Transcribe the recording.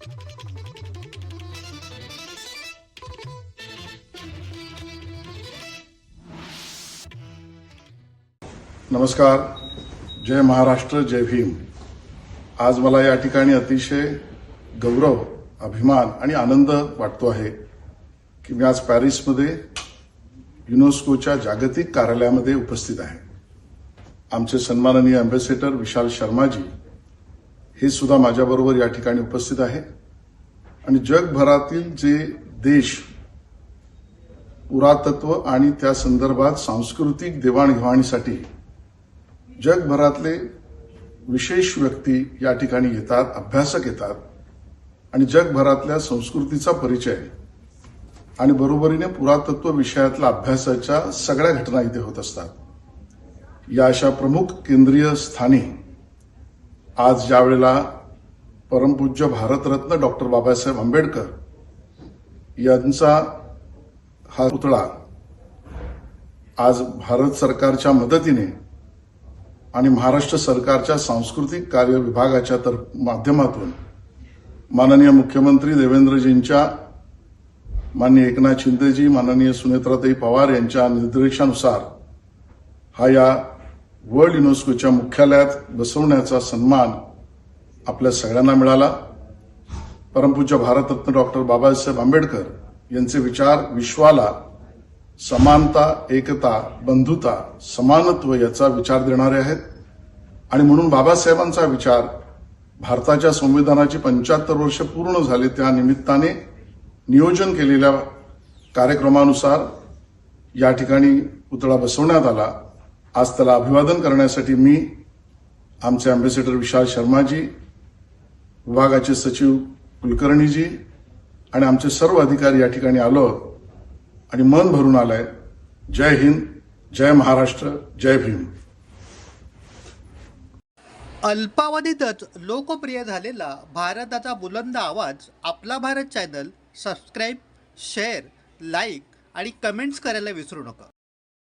नमस्कार. जय महाराष्ट्र, जय भीम. आज मला या ठिकाणी अतिशय गौरव, अभिमान आणि आनंद वाटतो आहे की मी आज पॅरिसमध्ये युनेस्कोच्या जागतिक कार्यालयामध्ये उपस्थित आहे. आमचे सन्माननीय अँबॅसेडर विशाल शर्माजी हे सुद्धा माझ्याबरोबर या ठिकाणी उपस्थित आहे आणि जगभरातील जे देश पुरातत्व आणि त्या संदर्भात सांस्कृतिक देवाणघेवाणीसाठी जगभरातले विशेष व्यक्ती या ठिकाणी येतात, अभ्यासक येतात आणि जगभरातल्या संस्कृतीचा परिचय आणि बरोबरीने पुरातत्व विषयातल्या अभ्यासाच्या सगळ्या घटना इथे होत असतात. या अशा प्रमुख केंद्रीय स्थानी आज ज्यावेळेला परमपूज्य भारतरत्न डॉक्टर बाबासाहेब आंबेडकर यांचा हा पुतळा आज भारत सरकारच्या मदतीने आणि महाराष्ट्र सरकारच्या सांस्कृतिक कार्य विभागाच्या माध्यमातून माननीय मुख्यमंत्री देवेंद्रजींच्या, माननीय एकनाथ शिंदेजी, माननीय सुनेत्राताई पवार यांच्या निर्देशानुसार हा या वर्ल्ड युनेस्कोच्या मुख्यालयात बसवण्याचा सन्मान आपल्या सगळ्यांना मिळाला. परमपूज्य भारतरत्न डॉक्टर बाबासाहेब आंबेडकर यांचे विचार विश्वाला समानता, एकता, बंधुता, समानत्व याचा विचार देणारे आहेत आणि म्हणून बाबासाहेबांचा विचार भारताच्या संविधानाची 75 वर्ष पूर्ण झाले त्या निमित्ताने नियोजन केलेल्या कार्यक्रमानुसार या ठिकाणी पुतळा बसवण्यात आला. आज त्याला अभिवादन करण्यासाठी मी, आमचे अँबॅसेडर विशाल शर्माजी, विभागाचे सचिव कुलकर्णीजी आणि आमचे सर्व अधिकारी या ठिकाणी आलो आणि मन भरून आलंय. जय हिंद, जय महाराष्ट्र, जय भीम. अल्पावधीतच लोकप्रिय झालेला भारताचा बुलंद आवाज आपला Bharat channel subscribe, share, like आणि कमेंट्स करायला विसरू नका.